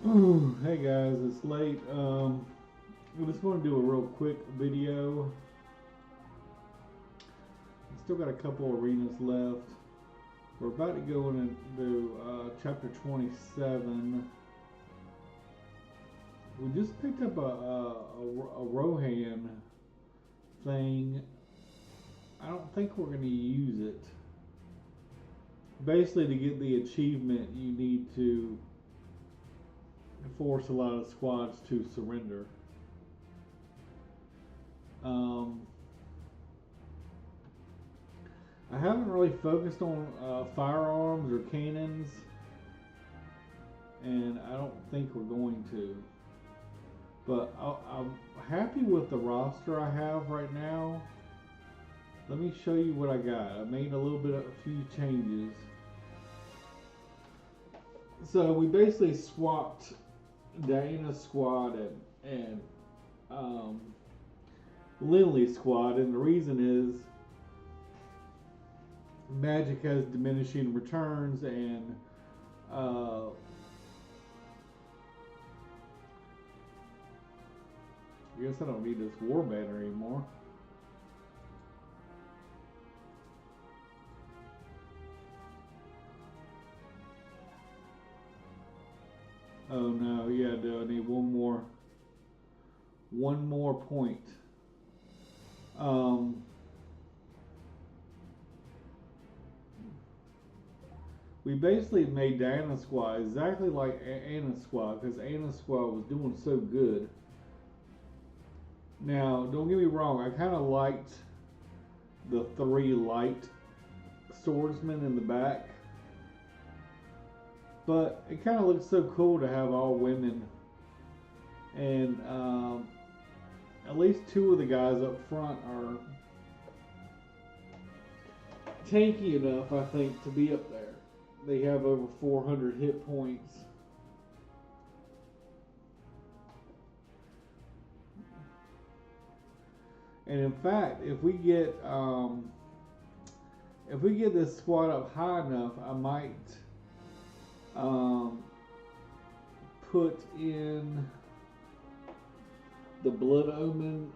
Hey guys, it's late. I just want to do a real quick video. Still got a couple arenas left. We're about to go into chapter 27. We just picked up a Rohan thing. I don't think we're going to use it. Basically, to get the achievement, you need to force a lot of squads to surrender. Um, I haven't really focused on firearms or cannons, and I don't think we're going to. But I'm happy with the roster I have right now. Let me show you what I got. I made a few changes. So we basically swapped Diana's squad and Lindley's squad, and the reason is Magic has diminishing returns, and I guess I don't need this war banner anymore. Oh no, yeah, I need one more point. Um, we basically made Diana's squad exactly like Anna's squad because Anna's squad was doing so good. Now, don't get me wrong, I kind of liked the three light swordsmen in the back, but it kind of looks so cool to have all women, and at least two of the guys up front are tanky enough, I think, to be up there. They have over 400 hit points. And in fact, if we get this squad up high enough, I might put in the Blood Omen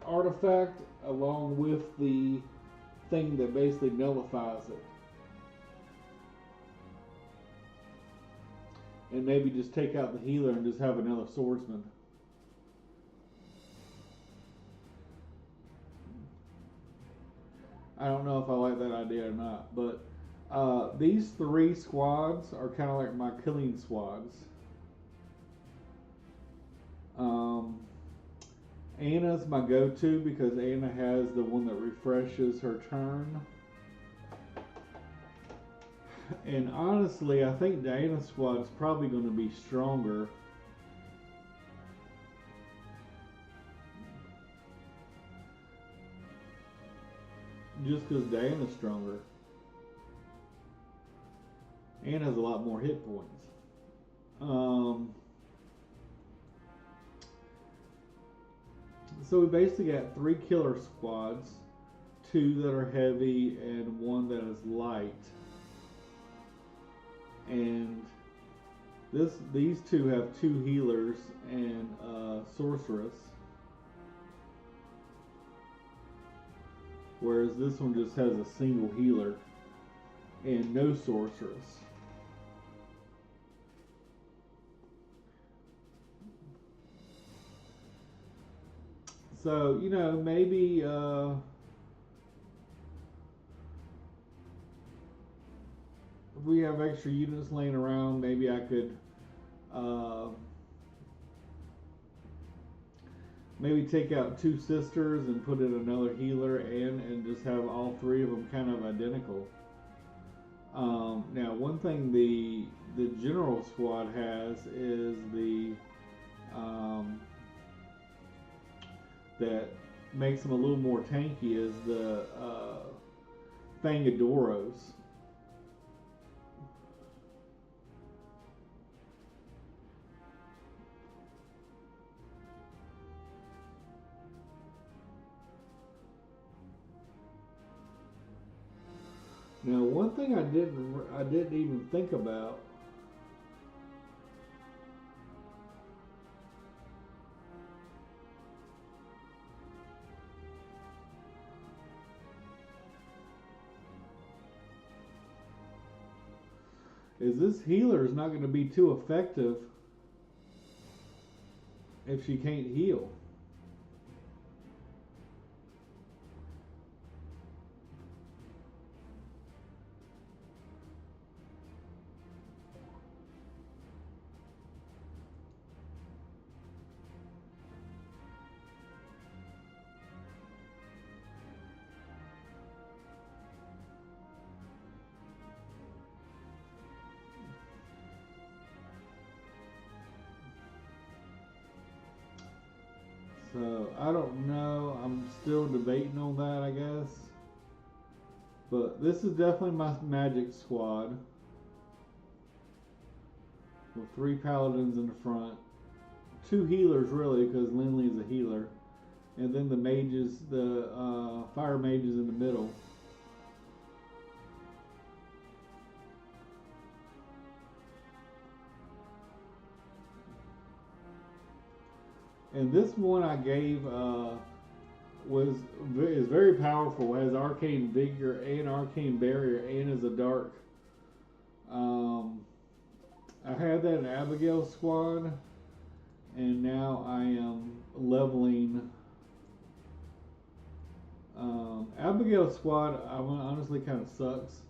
artifact along with the thing that basically nullifies it. And maybe just take out the healer and just have another swordsman. I don't know if I like that idea or not, but these three squads are kind of like my killing squads. Um, Anna's my go-to because Anna has the one that refreshes her turn. And honestly, I think Diana's squad is probably going to be stronger. Just because Diana's stronger. Anna has a lot more hit points. So we basically got three killer squads, two that are heavy and one that is light. And these two have two healers and a sorceress, whereas this one just has a single healer and no sorceress. So, you know, maybe if we have extra units laying around, maybe I could maybe take out two sisters and put in another healer and just have all three of them kind of identical. Now, one thing the general squad has is the that makes them a little more tanky is the Fangadoros. Now, one thing I didn't even think about is this healer is not going to be too effective if she can't heal. So I don't know. I'm still debating on that, I guess. But this is definitely my magic squad with 3 paladins in the front, 2 healers really, because Lindley is a healer, and then the mages, the fire mages in the middle. And this one I gave is very powerful. It has arcane vigor and arcane barrier, and is a dark. I had that in Abigail's squad, and now I am leveling. Abigail's squad, honestly, kind of sucks.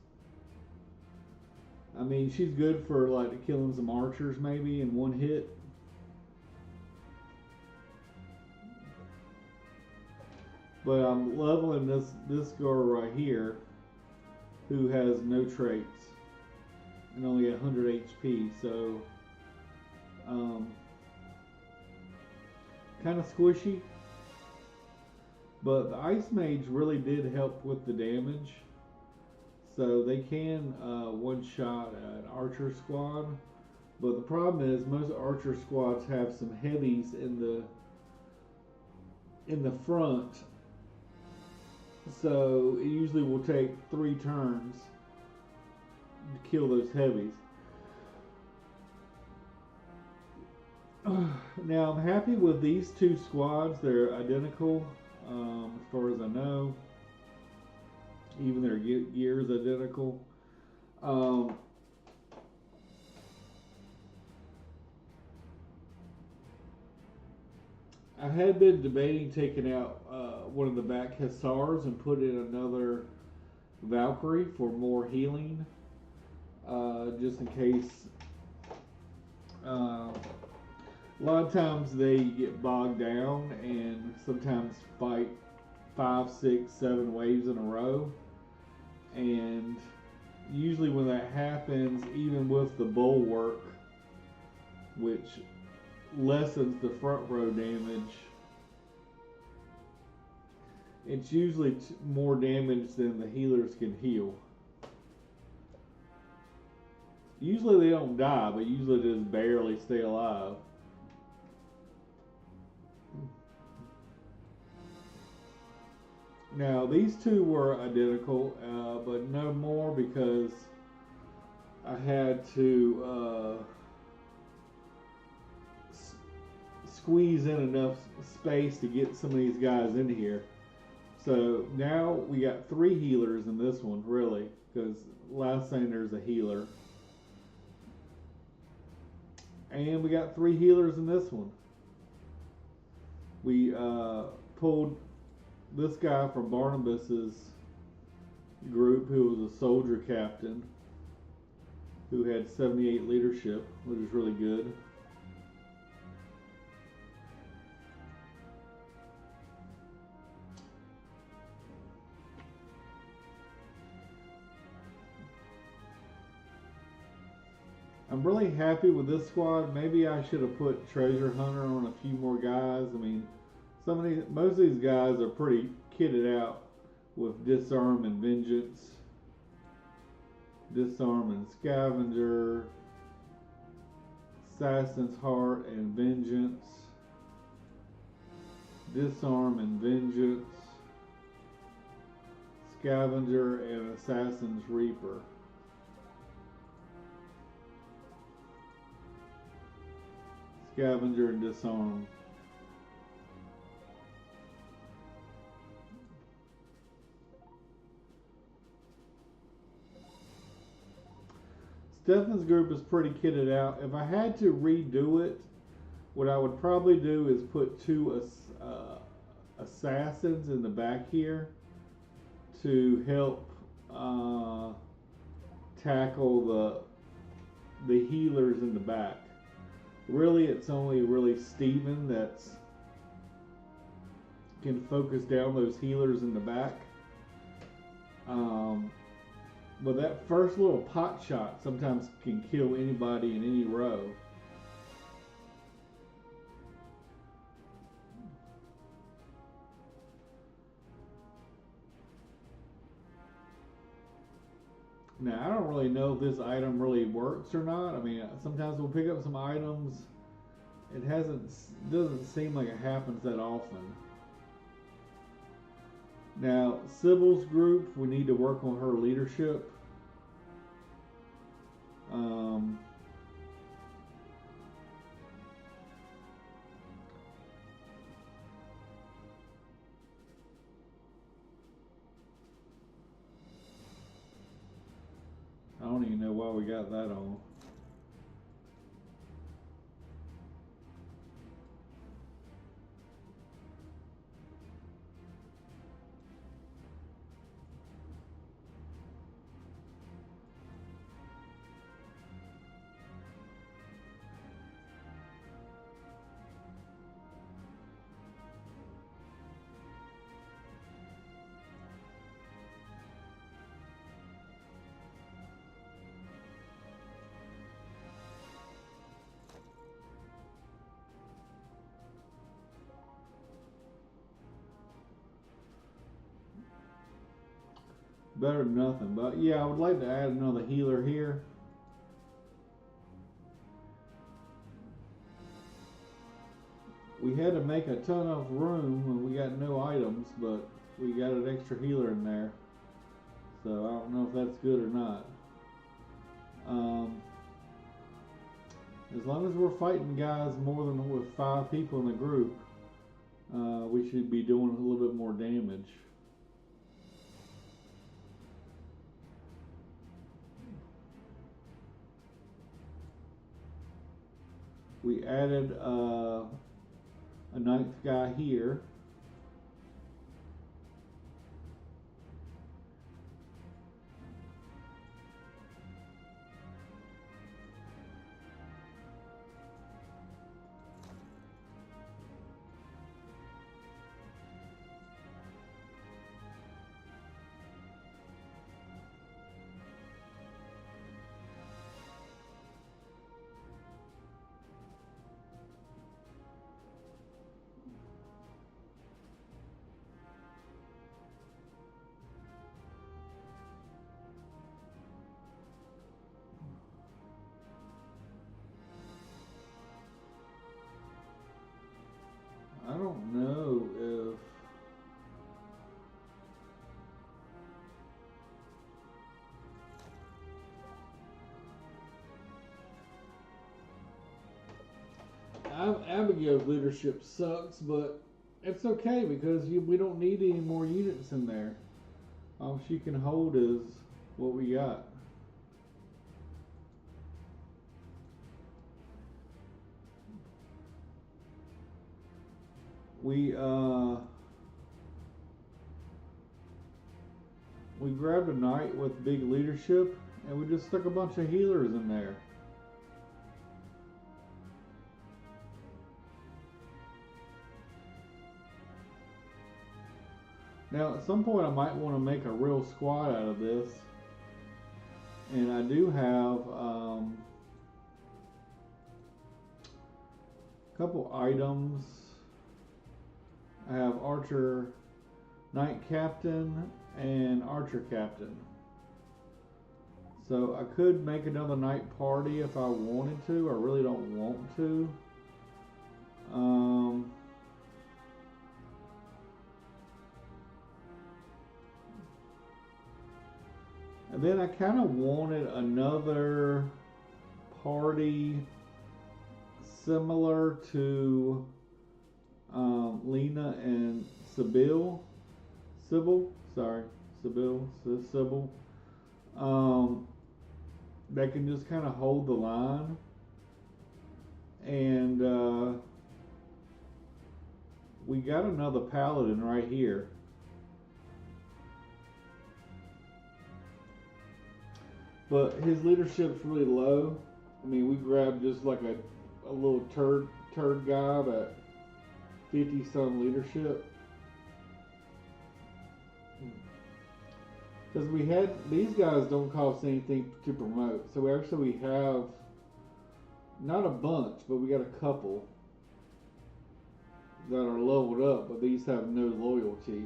I mean, she's good for like killing some archers maybe in one hit. But I'm leveling this girl right here, who has no traits and only 100 HP. So, kind of squishy. But the Ice Mage really did help with the damage. So they can one-shot an Archer squad. But the problem is most Archer squads have some heavies in the front. So it usually will take 3 turns to kill those heavies. Now I'm happy with these 2 squads. They're identical as far as I know. Even their gear is identical. I had been debating taking out one of the back Hussars and put in another Valkyrie for more healing, just in case. A lot of times they get bogged down and sometimes fight 5, 6, 7 waves in a row, and usually when that happens, even with the bulwark, which lessens the front row damage, it's usually more damage than the healers can heal. Usually they don't die, but usually they just barely stay alive. Now these 2 were identical, but no more because I had to squeeze in enough space to get some of these guys in here. So now we got 3 healers in this one, really, because last thing there's a healer. And we got 3 healers in this one. We pulled this guy from Barnabas's group, who was a soldier captain, who had 78 leadership, which is really good. I'm really happy with this squad. Maybe I should have put Treasure Hunter on a few more guys. I mean, most of these guys are pretty kitted out with Disarm and Vengeance, Disarm and Scavenger, Assassin's Heart and Vengeance, Disarm and Vengeance, Scavenger and Assassin's Reaper. Scavenger and Disarm. Stephen's group is pretty kitted out. If I had to redo it, what I would probably do is put two assassins in the back here to help tackle the healers in the back. Really, it's only really Steven that's can focus down those healers in the back. But that first little pot shot sometimes can kill anybody in any row. Now, I don't really know if this item really works or not. I mean, sometimes we'll pick up some items. It doesn't seem like it happens that often. Now, Sybil's group, we need to work on her leadership. I don't even know why we got that on. Better than nothing, but yeah, I would like to add another healer here. We had to make a ton of room when we got no items, but we got an extra healer in there, so I don't know if that's good or not. As long as we're fighting guys more than with 5 people in the group, we should be doing a little bit more damage. We added a 9th guy here. I don't know if Abigail's leadership sucks, but it's okay because we don't need any more units in there. All she can hold is what we got. We grabbed a knight with big leadership and we just stuck a bunch of healers in there. Now at some point I might want to make a real squad out of this, and I do have a couple items. I have Archer Knight Captain and Archer Captain. So I could make another night party if I wanted to. I really don't want to. And then I kind of wanted another party similar to Lena and Sybil. that can just kind of hold the line. And we got another paladin right here. But his leadership's really low. I mean, we grabbed just like a little turd guy at 50 some leadership. Because we had, these guys don't cost anything to promote. So we have not a bunch, but we got a couple that are leveled up, but these have no loyalty.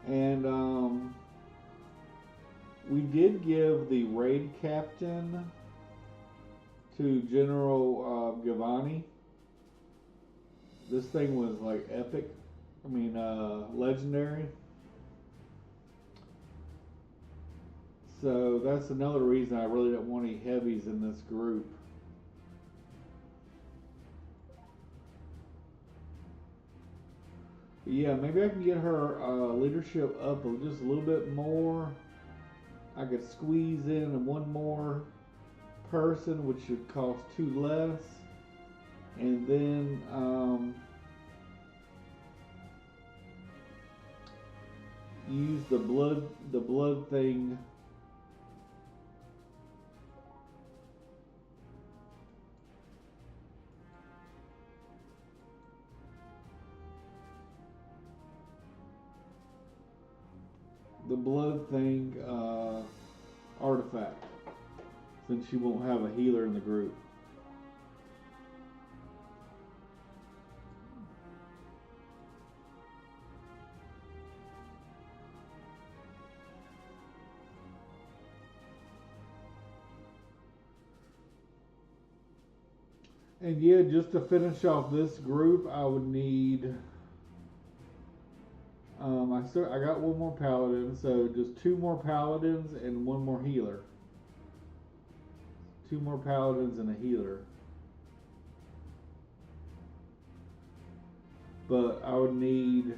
And we did give the raid captain to General Giovanni. This thing was like epic. I mean, legendary. So that's another reason I really don't want any heavies in this group. Yeah, maybe I can get her leadership up just a little bit more. I could squeeze in one more person, which should cost 2 less, and then use the blood thing. The blood thing artifact, since she won't have a healer in the group. And yeah, just to finish off this group, I would need. I got one more paladin, so just 2 more paladins and 1 more healer. 2 more paladins and a healer. But I would need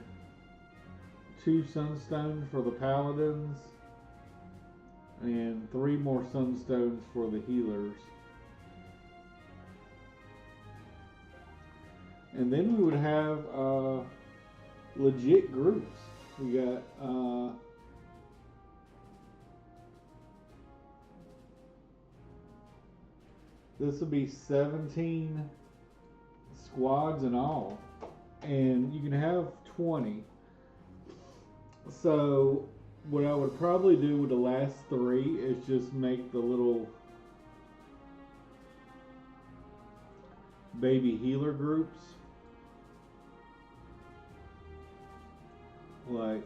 2 sunstones for the paladins and 3 more sunstones for the healers. And then we would have legit groups. We got this will be 17 squads in all, and you can have 20. So what I would probably do with the last 3 is just make the little baby healer groups. Like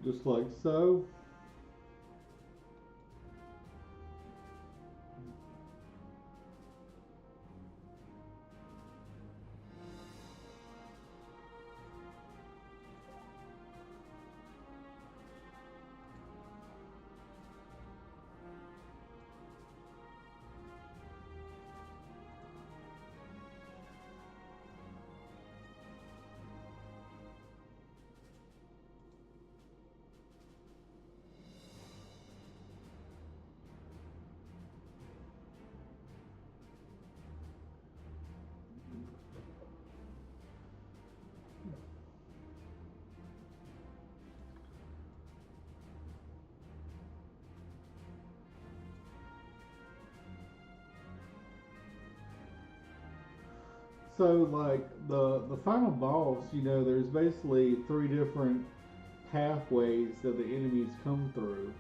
just like so. So like the final boss, you know, there's basically three different pathways that the enemies come through.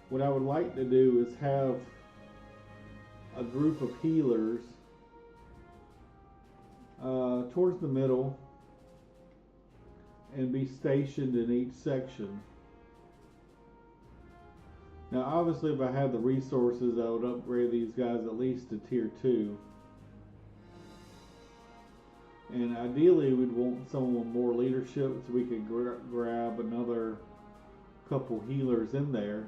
What I would like to do is have a group of healers towards the middle and be stationed in each section. Now, obviously, if I had the resources, I would upgrade these guys at least to tier 2. And ideally, we'd want someone with more leadership so we could grab another couple healers in there.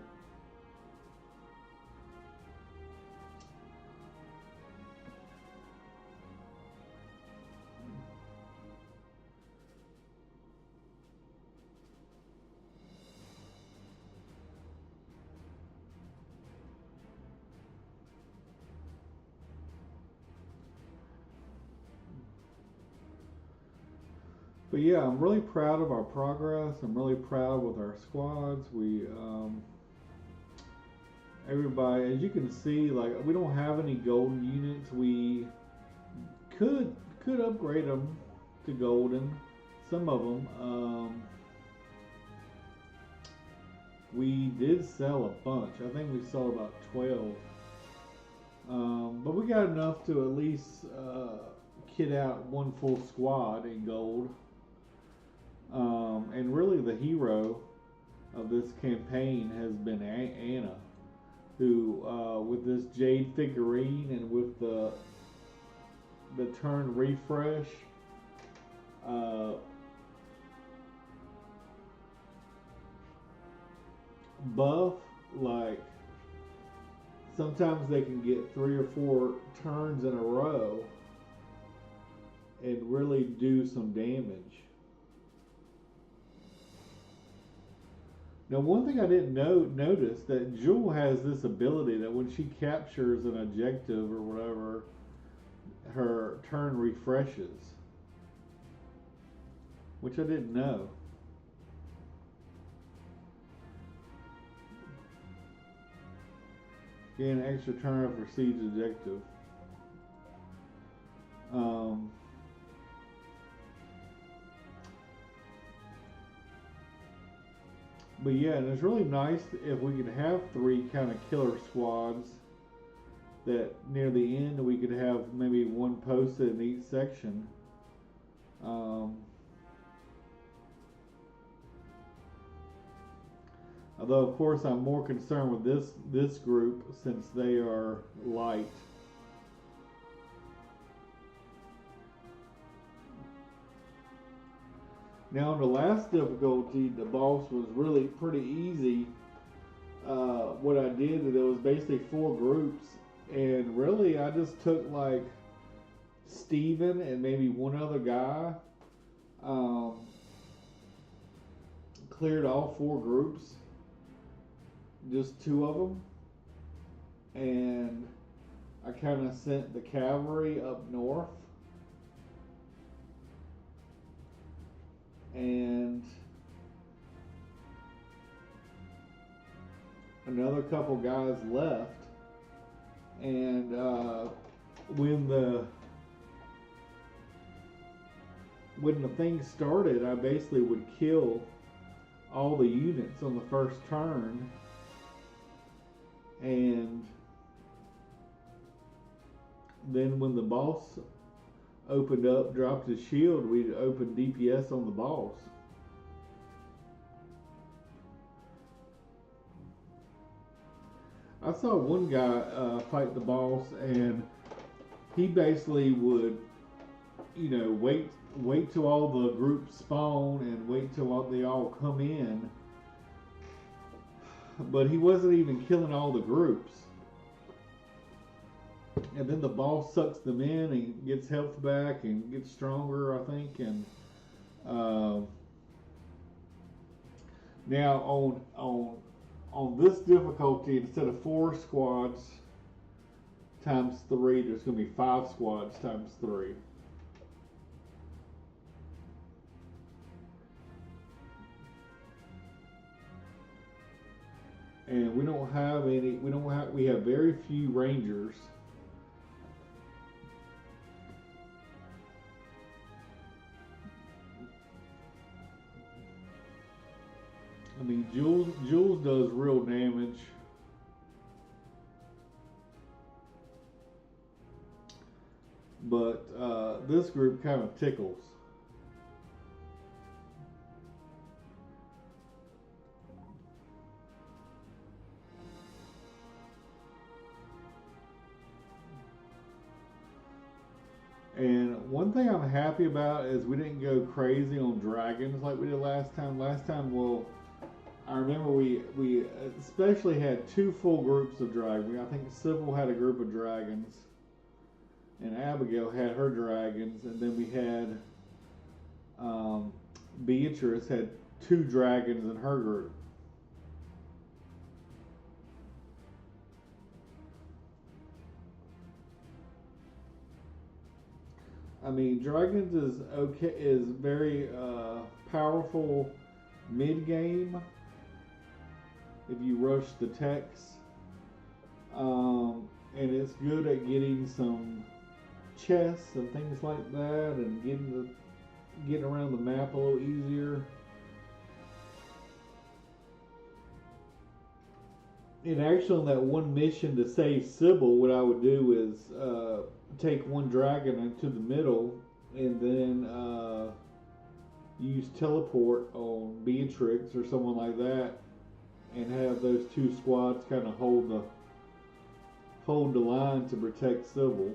But yeah, I'm really proud of our progress. I'm really proud with our squads. Everybody, as you can see, like we don't have any golden units. We could upgrade them to golden. Some of them. We did sell a bunch. I think we sold about 12. But we got enough to at least kit out one full squad in gold. And really the hero of this campaign has been Anna, who with this jade figurine and with the turn refresh, buff, like sometimes they can get 3 or 4 turns in a row and really do some damage. Now, one thing I didn't notice that Jewel has this ability that when she captures an objective or whatever, her turn refreshes, which I didn't know. Gain an extra turn for siege objective. But yeah, and it's really nice if we could have 3 kind of killer squads that near the end we could have maybe 1 posted in each section. Although of course I'm more concerned with this group since they are light. Now in the last difficulty, the boss was really pretty easy. What I did is there was basically 4 groups, and really I just took like Steven and maybe one other guy. Cleared all 4 groups, just 2 of them, and I kind of sent the cavalry up north. And another couple guys left, and when the thing started, I basically would kill all the units on the first turn, and then when the boss opened up, dropped his shield, we'd open DPS on the boss. I saw one guy fight the boss, and he basically would, wait till all the groups spawn and wait till they all come in. But he wasn't even killing all the groups. And then the boss sucks them in and gets health back and gets stronger, I think. And uh, now on this difficulty, instead of 4 squads times 3, there's going to be 5 squads times 3. And we don't have any. We have very few rangers. I mean, Jules does real damage. But this group kind of tickles. And one thing I'm happy about is we didn't go crazy on dragons like we did last time. Last time, well, I remember we especially had 2 full groups of dragons. I think Sybil had a group of dragons, and Abigail had her dragons, and then we had Beatrice had 2 dragons in her group. I mean, dragons is okay, is very powerful mid game if you rush the techs, and it's good at getting some chests and things like that, and getting around the map a little easier. And actually, on that one mission to save Sybil, what I would do is take one dragon into the middle, and then use teleport on Beatrix or someone like that, and have those 2 squads kind of hold the line to protect Sybil.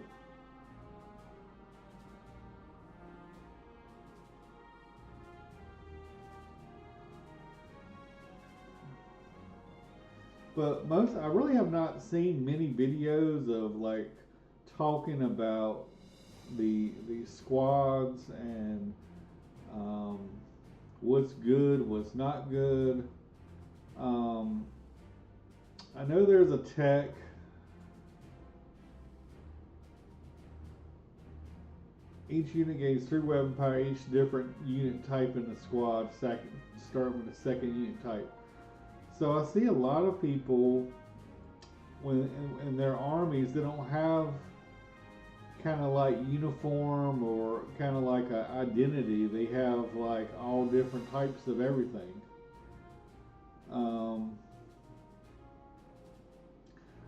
But I really have not seen many videos of like talking about the squads and what's good, what's not good. I know there's a tech. Each unit gains 3 weapon power, each different unit type in the squad, starting with the second unit type. So I see a lot of people when in their armies, they don't have kind of like uniform or kind of like an identity. They have like all different types of everything.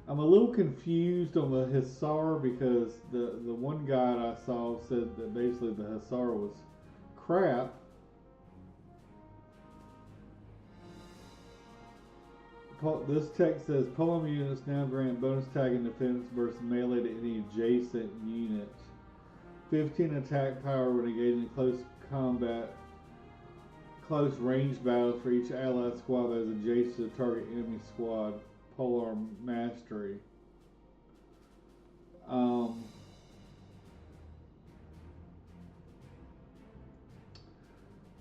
I'm a little confused on the Hussar because the one guide I saw said that basically the Hussar was crap. This text says Poem units now grant bonus tag and defense versus melee to any adjacent unit. 15 attack power when engaging close combat, close range battles for each allied squad that is adjacent to the target enemy squad. Polar mastery. I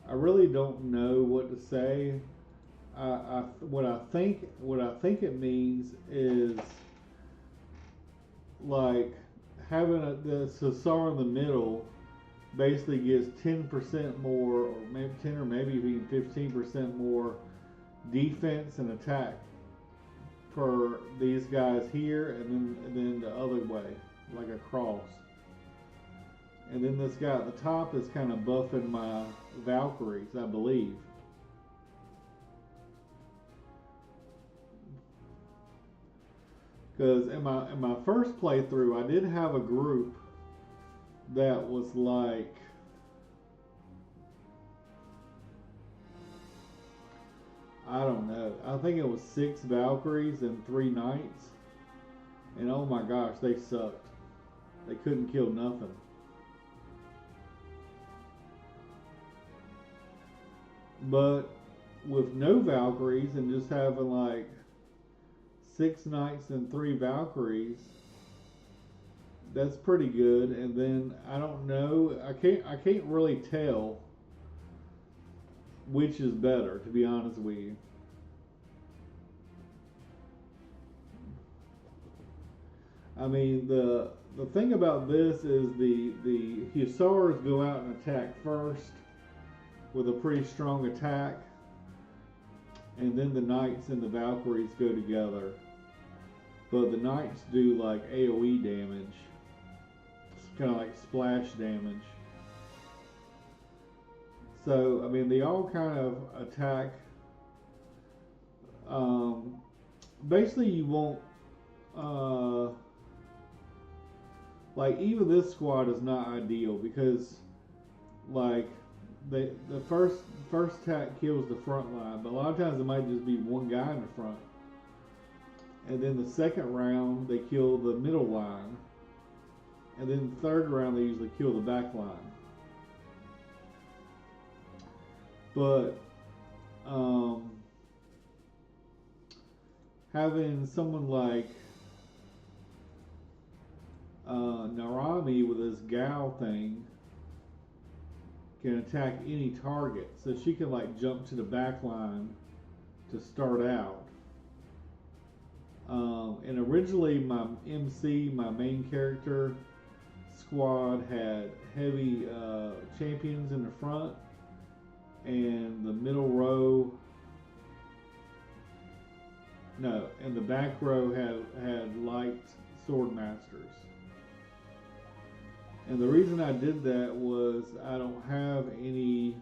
really don't know what to say. What I think it means is like having the Hussar in the middle basically gives 10% more, or maybe 10 or maybe even 15% more defense and attack for these guys here, and then the other way, like a cross. And then this guy at the top is kind of buffing my Valkyries, I believe. Because in my first playthrough, I did have a group that was like, I don't know. I think it was 6 Valkyries and 3 Knights. And oh my gosh, they sucked. They couldn't kill nothing. But with no Valkyries and just having like 6 Knights and 3 Valkyries, that's pretty good. And then I don't know, I can't really tell which is better, to be honest with you. I mean, the thing about this is the Hussars go out and attack first with a pretty strong attack, and then the Knights and the Valkyries go together. But the Knights do like AoE damage. It's kind of like splash damage. So, I mean, they all kind of attack. Basically, you want, like, even this squad is not ideal because, like, the first attack kills the front line, but a lot of times it might just be one guy in the front. And then the second round, they kill the middle line. And then the third round, they usually kill the back line. But having someone like Narami with this Gal thing can attack any target, so she can like jump to the back line to start out. And originally my MC, my main character squad, had heavy champions in the front, and the middle row, no, and the back row had light sword masters. And the reason I did that was I don't have any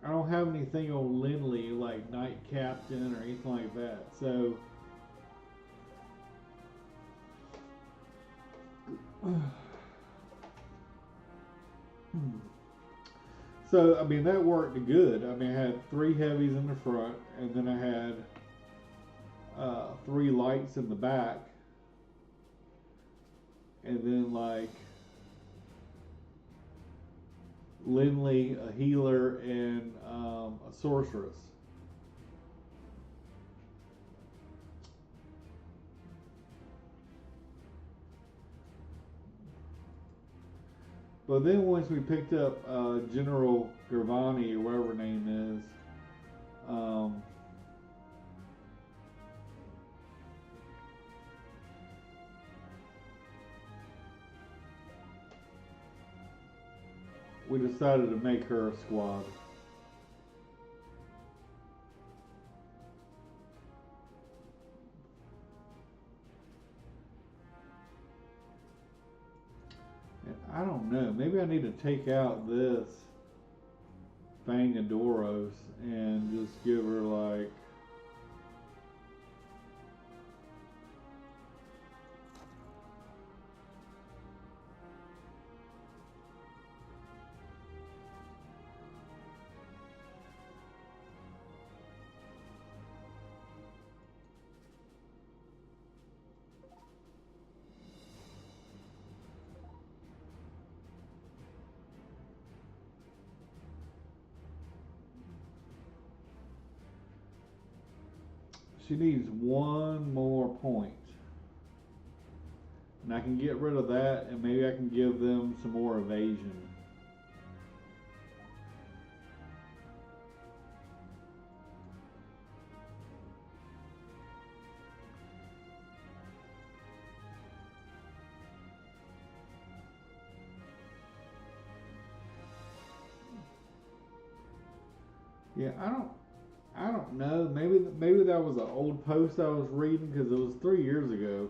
I don't have anything on Lindley like Knight Captain or anything like that. So I mean, that worked good. I mean, I had 3 heavies in the front, and then I had 3 lights in the back, and then like Lindley, a healer, and a sorceress. But then once we picked up General Gervani, or whatever her name is, we decided to make her a squad. And I don't know, maybe I need to take out this Fangadoros and just give her like she needs 1 more point. And I can get rid of that, and maybe I can give them some more evasion. Yeah, I don't know. Maybe that was an old post I was reading because it was 3 years ago.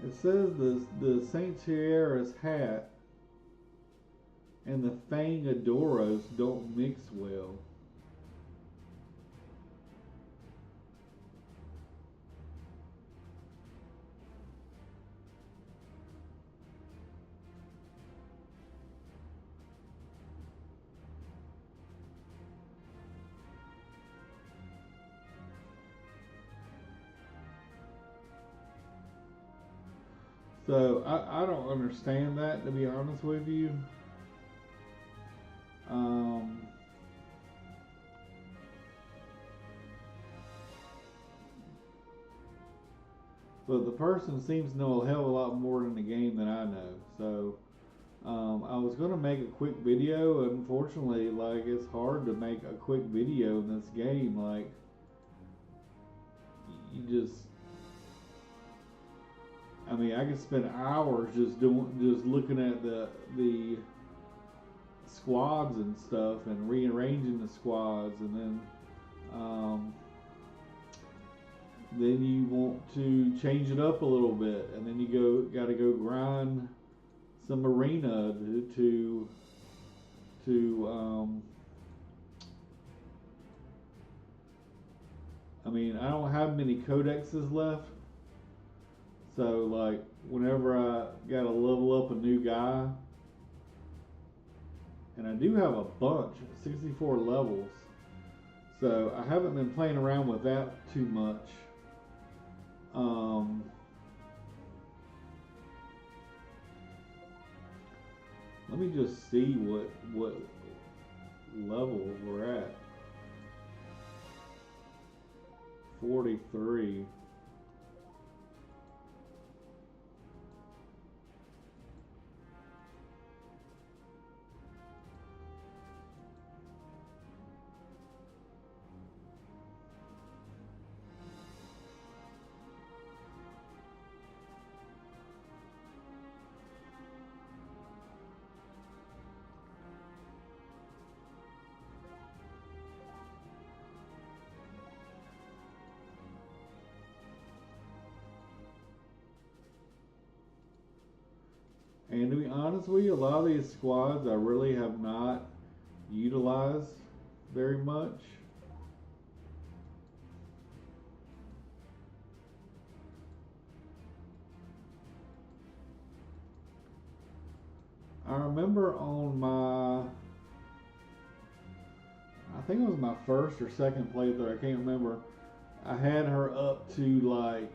It says the Saint Tierra's hat and the Fangadoros don't mix well. So I don't understand that, to be honest with you. Um, but the person seems to know a hell of a lot more in the game than I know. So I was gonna make a quick video. Unfortunately, like it's hard to make a quick video in this game. Like you just, I mean, I could spend hours just looking at the squads and stuff and rearranging the squads, and then you want to change it up a little bit, and then you got to go grind some arena to I mean, I don't have many codexes left, so like whenever I got to level up a new guy, and I do have a bunch, 64 levels, so I haven't been playing around with that too much. Let me just see what level we're at. 43. And to be honest with you, a lot of these squads I really have not utilized very much. I remember on I think it was my first or second playthrough, I can't remember, I had her up to like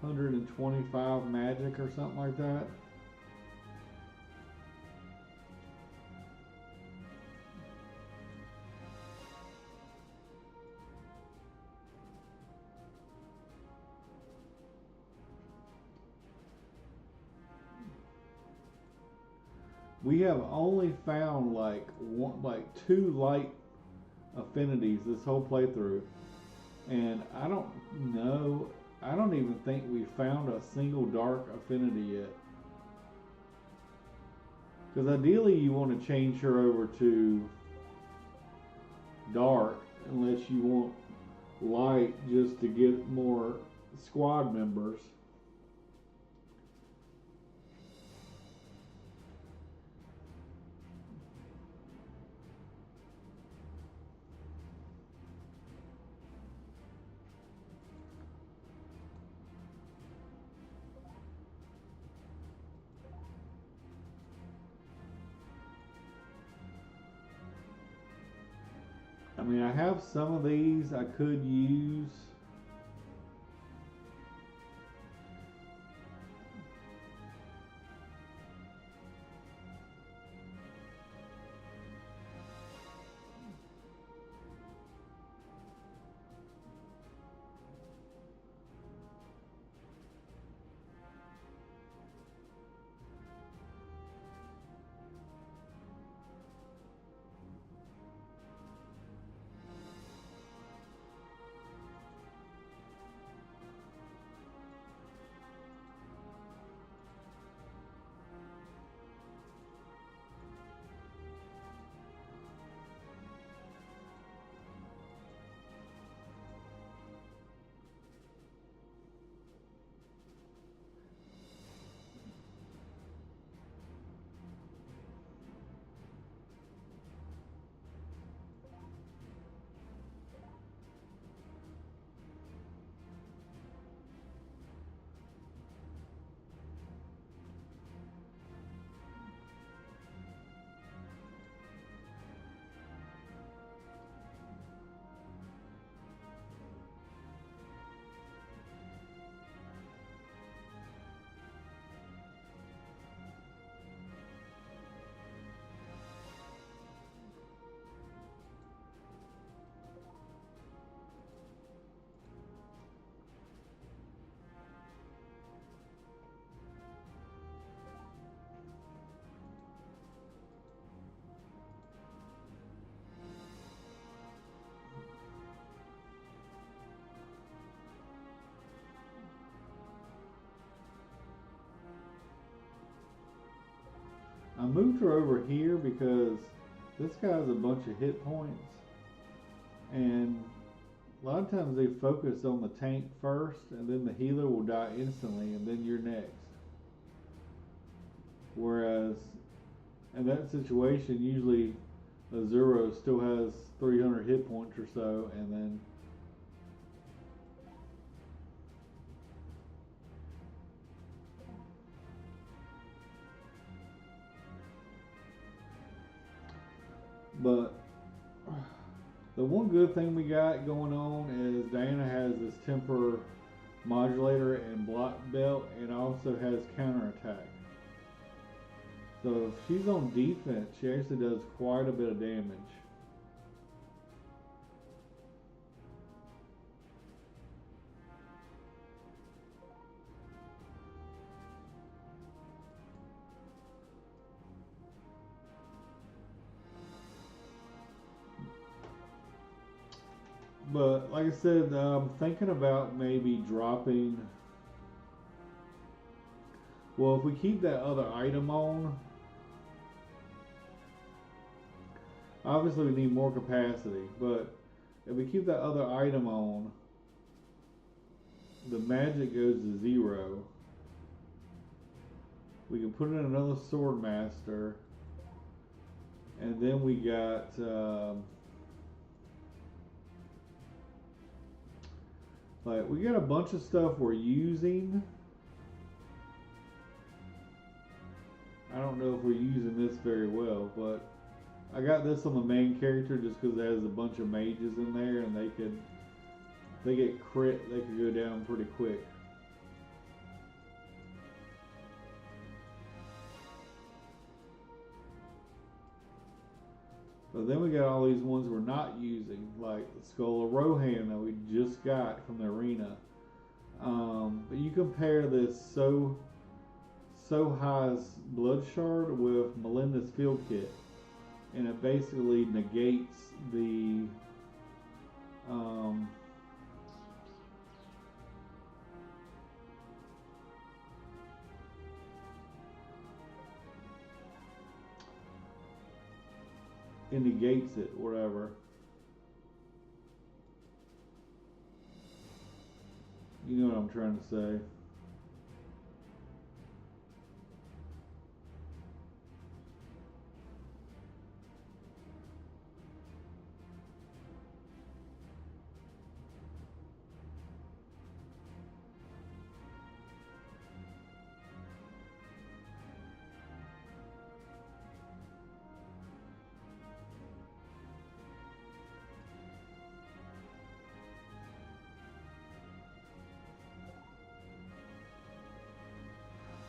125 magic or something like that. We have only found like two light affinities this whole playthrough, and I don't know. I don't even think we found a single dark affinity yet. Because ideally, you want to change her over to dark, unless you want light just to get more squad members. I mean, I have some of these I could use. moved her over here because this guy has a bunch of hit points, and a lot of times they focus on the tank first, and then the healer will die instantly, and then you're next. Whereas in that situation, usually Azuro still has 300 hit points or so, and then but the one good thing we got going on is Diana has this temper modulator and block belt, and also has counterattack. So if she's on defense, she actually does quite a bit of damage. But like I said, I'm thinking about maybe dropping. Well, if we keep that other item on, obviously we need more capacity. But if we keep that other item on, the magic goes to 0. We can put in another sword master, and then we got. Like, we got a bunch of stuff we're using. I don't know if we're using this very well, but I got this on the main character just because it has a bunch of mages in there, and if they get crit, they could go down pretty quick. But then we got all these ones we're not using, like the Skull of Rohan that we just got from the arena. But you compare this so high's Blood Shard with Melinda's Field Kit, and it basically negates the it negates it, whatever. You know what I'm trying to say.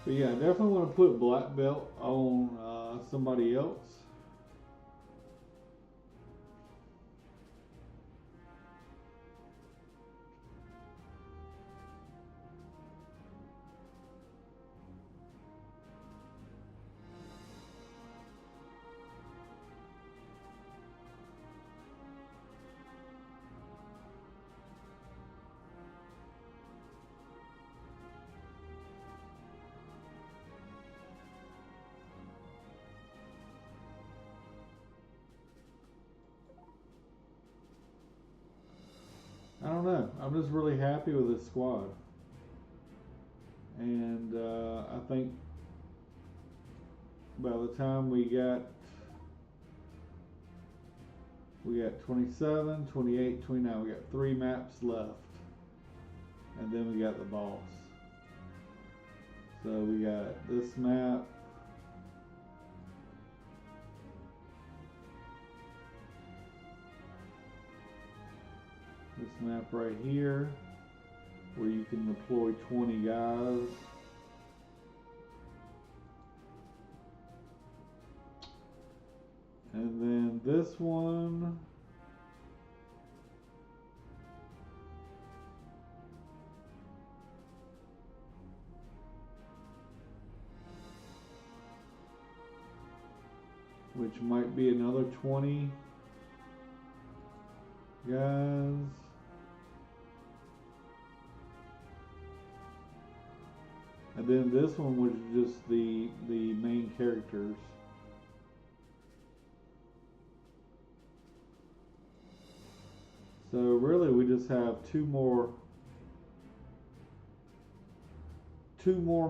But yeah, I definitely want to put black belt on somebody else. I don't know. I'm just really happy with this squad, and I think by the time we got 27, 28, 29, we got 3 maps left, and then we got the boss. So we got this map. This map right here, where you can deploy 20 guys. And then this one, which might be another 20 guys. And then this one was just the main characters. So really, we just have two more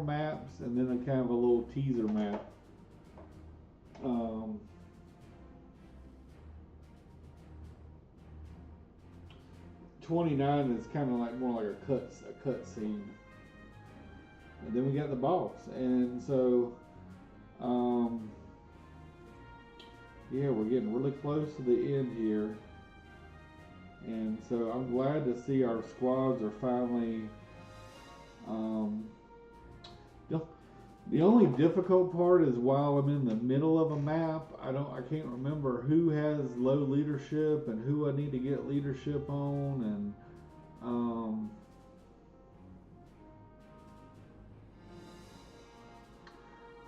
maps, and then a kind of a little teaser map. Um, 29 is kind of like more like a cut scene, and then we got the boss, and so yeah, we're getting really close to the end here, and so I'm glad to see our squads are finally. Um, the only difficult part is while I'm in the middle of a map, I can't remember who has low leadership and who I need to get leadership on, and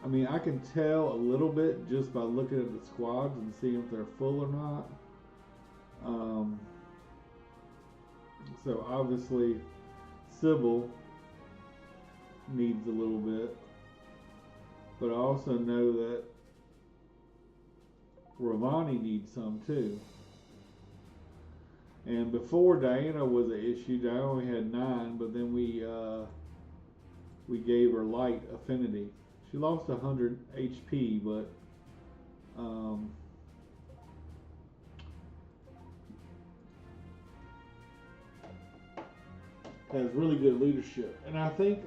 I mean, I can tell a little bit just by looking at the squads and seeing if they're full or not. Um, so obviously, Sybil needs a little bit, but I also know that Ravani needs some too. And before Diana was an issue, Diana only had 9, but then we gave her light affinity. She lost 100 HP, but has really good leadership. And I think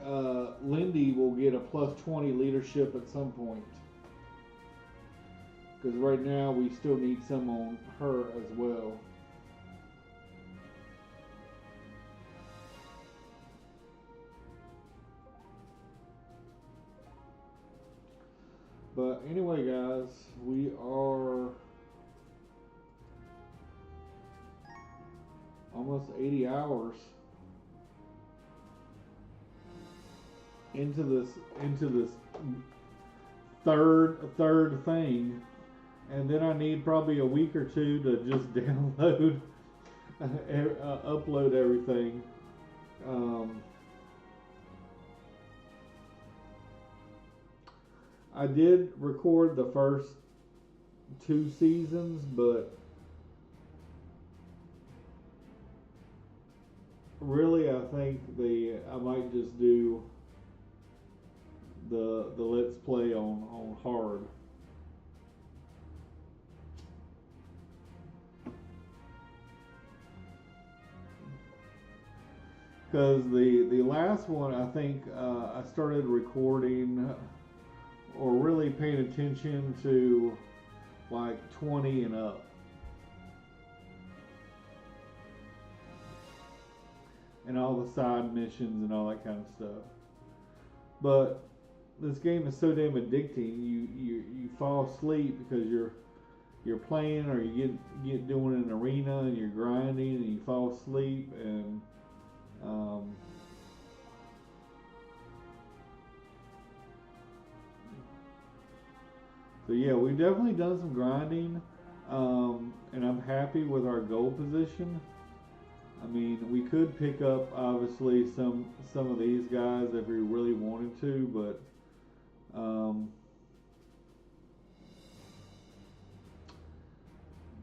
Lindy will get a +20 leadership at some point. Because right now we still need some on her as well. But anyway, guys, we are almost 80 hours into this third thing, and then I need probably a week or two to just download, upload everything. I did record the first 2 seasons, but really I think I might just do the let's play on hard. Because the last one, I think I started recording or really paying attention to like 20 and up. And all the side missions and all that kind of stuff. But this game is so damn addicting. You fall asleep because you're playing, or you get doing an arena and you're grinding and you fall asleep, and so yeah, we've definitely done some grinding, and I'm happy with our goal position. I mean, we could pick up obviously some of these guys if we really wanted to, but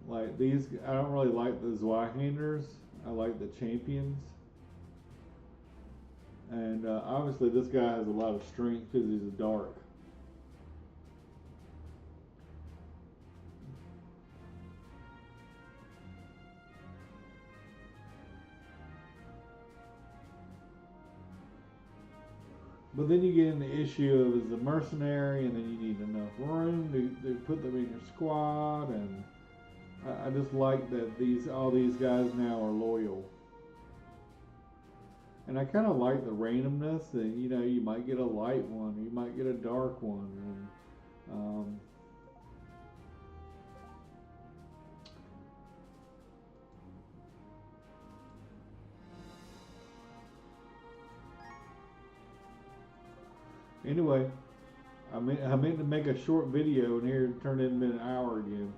like these, I don't really like the Zweihanders. I like the champions, and obviously this guy has a lot of strength because he's a dark. But then you get in the issue of is a mercenary, and then you need enough room to put them in your squad, and I just like that all these guys now are loyal. And I kind of like the randomness that, you know, you might get a light one, you might get a dark one, and anyway, I meant to make a short video, and here it turned into an hour again.